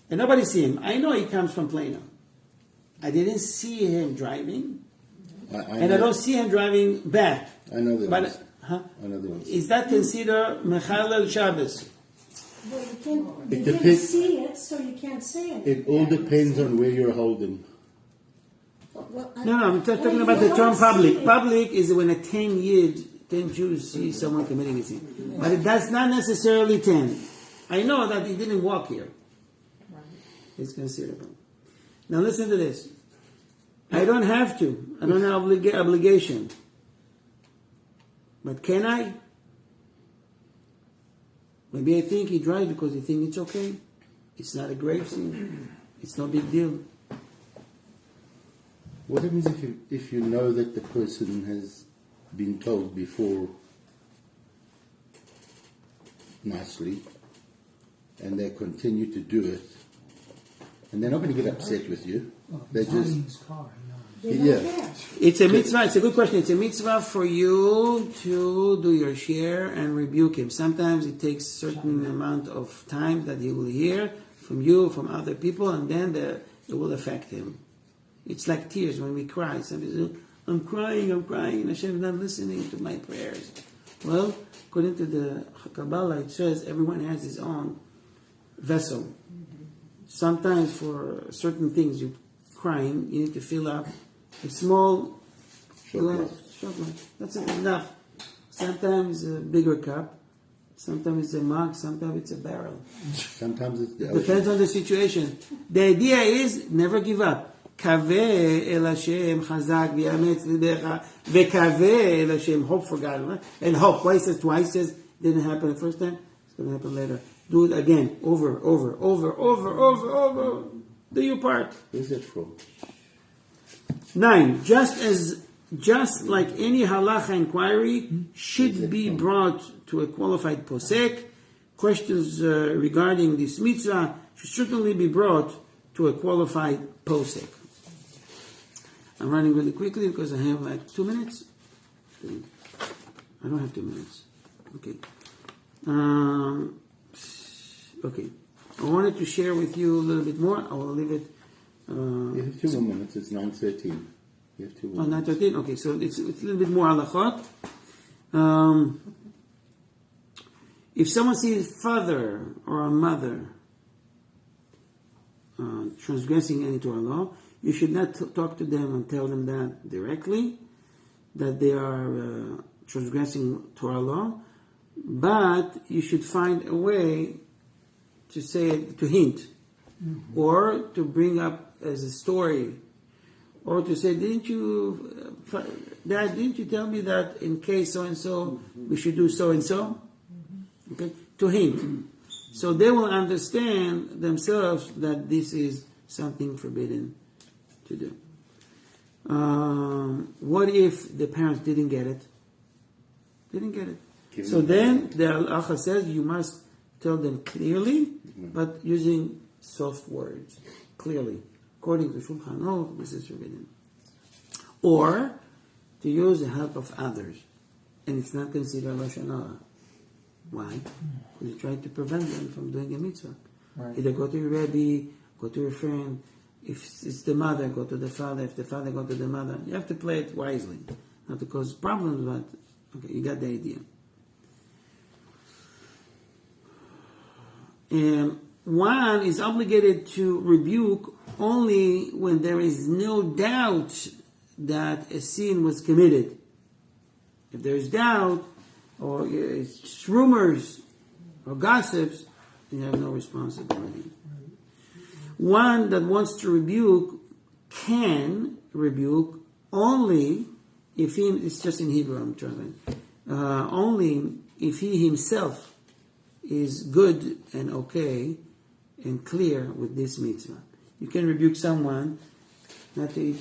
and nobody see him? I know he comes from Plano. I didn't see him driving, and I don't see him driving back. I know the But answer. huh? I know the answer. Is that considered Mechalel Shabbos? Well, you can't, It you didn't depends- see it, so you can't say it. It all depends on where you're holding. Well, No, I'm just talking about the term public. Public is when a 10 Jews see someone committing a sin. But that's not necessarily 10. I know that he didn't walk here. It's considerable. Now listen to this. I don't have to. I don't have obligation. But can I? Maybe I think he drives because he thinks it's okay. It's not a grave sin. It's no big deal. What happens if you know that the person has been told before nicely and they continue to do it And they're not going to get upset with you. They're It's not in just, his car, They don't Yeah. care. It's a mitzvah. It's a good question. It's a mitzvah for you to do your share and rebuke him. Sometimes it takes certain amount of time that he will hear from you, from other people, and then it will affect him. It's like tears when we cry. Somebody says, I'm crying, and Hashem is not listening to my prayers. Well, according to the Kabbalah, it says everyone has his own vessel. Sometimes for certain things you're crying, you need to fill up a small glass. That's enough. Sometimes a bigger cup, sometimes it's a mug, sometimes it's a barrel. sometimes it's the Depends ocean. on the situation. The idea is never give up. Kaveh el Hashem chazak v'yametz lidecha v'kaveh el Hashem, hope for God. Right? And hope. Why he says twice? Says didn't happen the first time. It's going to happen later. Do it again, over. Do your part. Where's that from? 9. Just like any halacha inquiry should be brought to a qualified posek, questions regarding this mitzvah should certainly be brought to a qualified posek. I'm running really quickly because I have like 2 minutes. I don't have 2 minutes. Okay. Okay. I wanted to share with you a little bit more. I will leave it. You have 2 more minutes. It's 9:13. You have 2 more. 9:13. Okay, so it's a little bit more halachot. If someone sees a father or a mother transgressing any Torah law, you should not talk to them and tell them that directly, that they are transgressing Torah law, but you should find a way to say it, to hint, or to bring up as a story, or to say, didn't you tell me that in case so and so we should do so and so? Okay, to hint, so they will understand themselves that this is something forbidden to do. What if the parents didn't get it? So then the halacha says you must tell them clearly, but using soft words. Clearly. According to Shulchan Aruch, this is forbidden. Or to use the help of others. And it's not considered Lashon Hara. Why? Because you try to prevent them from doing a mitzvah. Right. Either go to your Rabbi, go to your friend. If it's the mother, go to the father. If the father, go to the mother. You have to play it wisely. Not to cause problems, but okay, you got the idea. One is obligated to rebuke only when there is no doubt that a sin was committed. If there is doubt, or it's rumors, or gossips, you have no responsibility. One that wants to rebuke can rebuke only if he, it's just in Hebrew I'm trying, only if he himself is good and okay and clear with this mitzvah. You can rebuke someone not to eat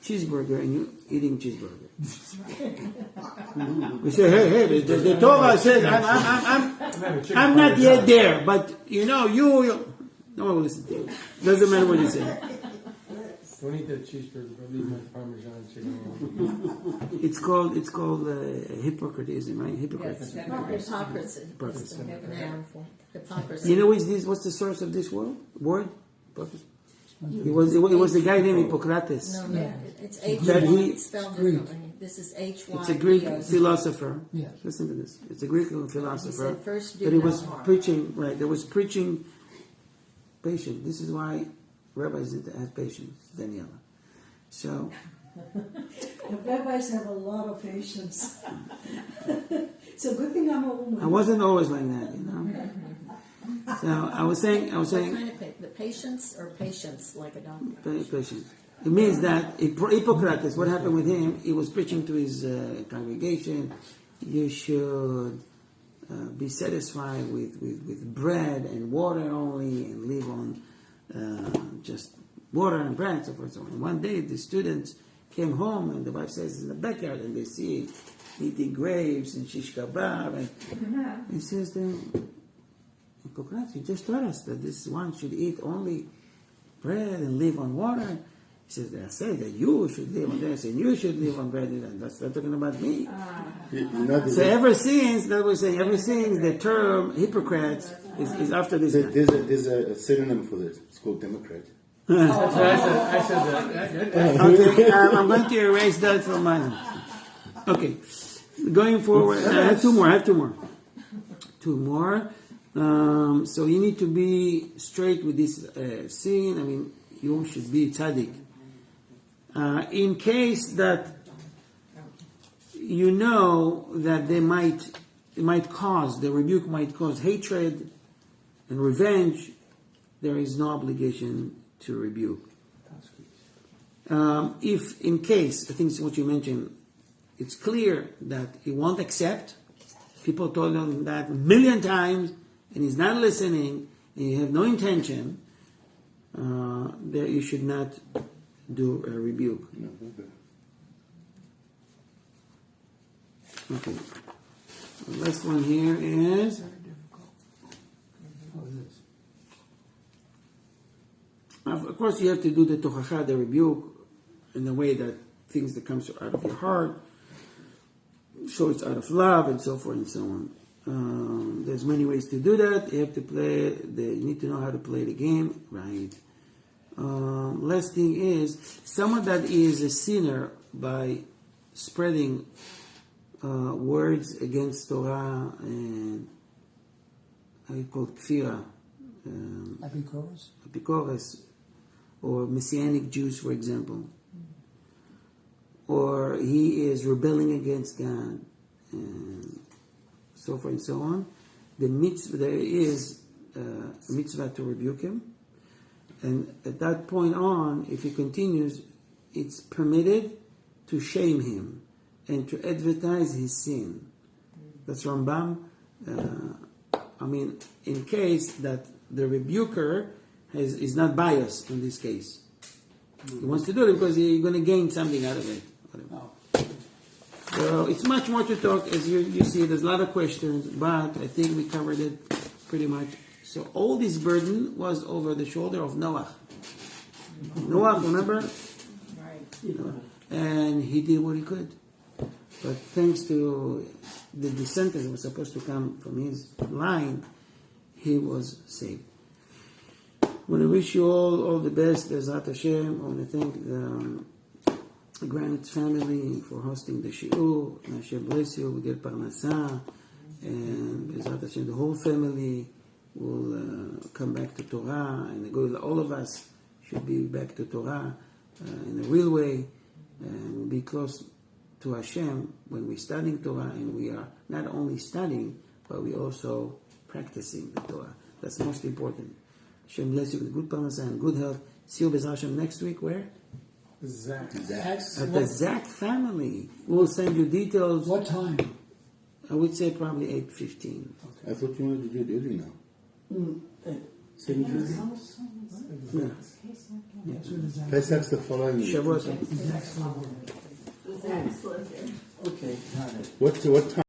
cheeseburger and you eating cheeseburger. We say, hey, the Torah says I'm not yet there, but you know you no one will listen to you. Doesn't matter what you say. Don't eat that cheeseburger, but leave my Parmesan chicken. It's called hypocritism, right? Hypocrisy. Hypocrisy. Hypocrisy. You know what's the source of this word? Hypocrisy. It was the guy named Hippocrates. No, it's H. That he- It's spelled differently. This is H-Y. It's a Greek philosopher. Yeah. Listen to this. It's a Greek philosopher. He said, "First do But he no was harm." preaching, right? There was preaching patience. This is why rabbis need to have patience, Daniela. So, The rabbis have a lot of patience. It's a good thing I'm a woman. I wasn't always like that, you know. So I was saying, What kind of the patience or patience like a doctor? patience. It means that Hippocrates, what happened with him, he was preaching to his congregation, you should be satisfied with bread and water only and live on just water and bread and so forth. So one day the students came home and the wife says in the backyard and they see eating grapes and shish kebab and he says then, Hippocrates, you just taught us that this one should eat only bread and live on water. He says, I say that you should live on this and you should live on bread. And that's not talking about me. So ever since, that was saying, ever since the term hypocrites is after this. There's a synonym for this. It's called Democrat. I said that. Okay, I'm going to erase that from my. Okay, going forward, I have two more. So you need to be straight with this sin. I mean, you should be tzaddik. In case that you know that the rebuke might cause hatred and revenge, there is no obligation to rebuke. If in case, I think it's what you mentioned, it's clear that he won't accept, people told him that 1,000,000 times, and he's not listening, and you have no intention, that you should not do a rebuke. Okay. The last one here is of course you have to do the tochacha, the rebuke, in a way that things that comes out of your heart, show it's out of love, and so forth and so on. There's many ways to do that. You have to you need to know how to play the game, right? Last thing is, someone that is a sinner by spreading words against Torah and how you call it, kfira, apikoros, or Messianic Jews, for example, or he is rebelling against God, and so forth and so on. The mitzvah, there is a mitzvah to rebuke him, and at that point on, if he continues, it's permitted to shame him and to advertise his sin. That's Rambam. In case that the rebuker is not biased in this case. He wants to do it because he's going to gain something out of it. So it's much more to talk. As you see, there's a lot of questions, but I think we covered it pretty much. So all this burden was over the shoulder of Noah. Noah, remember? Right. And he did what he could. But thanks to the descendants that was supposed to come from his line, he was saved. I want to wish you all the best. Bezat Hashem. I want to thank the Granite family for hosting the shiur. Hashem bless you. We get Parnassah. And Bezat Hashem, the whole family will come back to Torah. And all of us should be back to Torah in a real way. And we'll be close to Hashem when we're studying Torah. And we are not only studying, but we're also practicing the Torah. That's most important. Hashem bless you with good Parnassah and good health. See you Bezat Hashem next week. Where? Zach. At the Zach family. We'll send you details. What time? I would say probably 8:15. I thought you wanted to do it early now. 7:30? Yeah. Pesach's the following week. Shavuot. Zach's live here. Okay, got it. What time?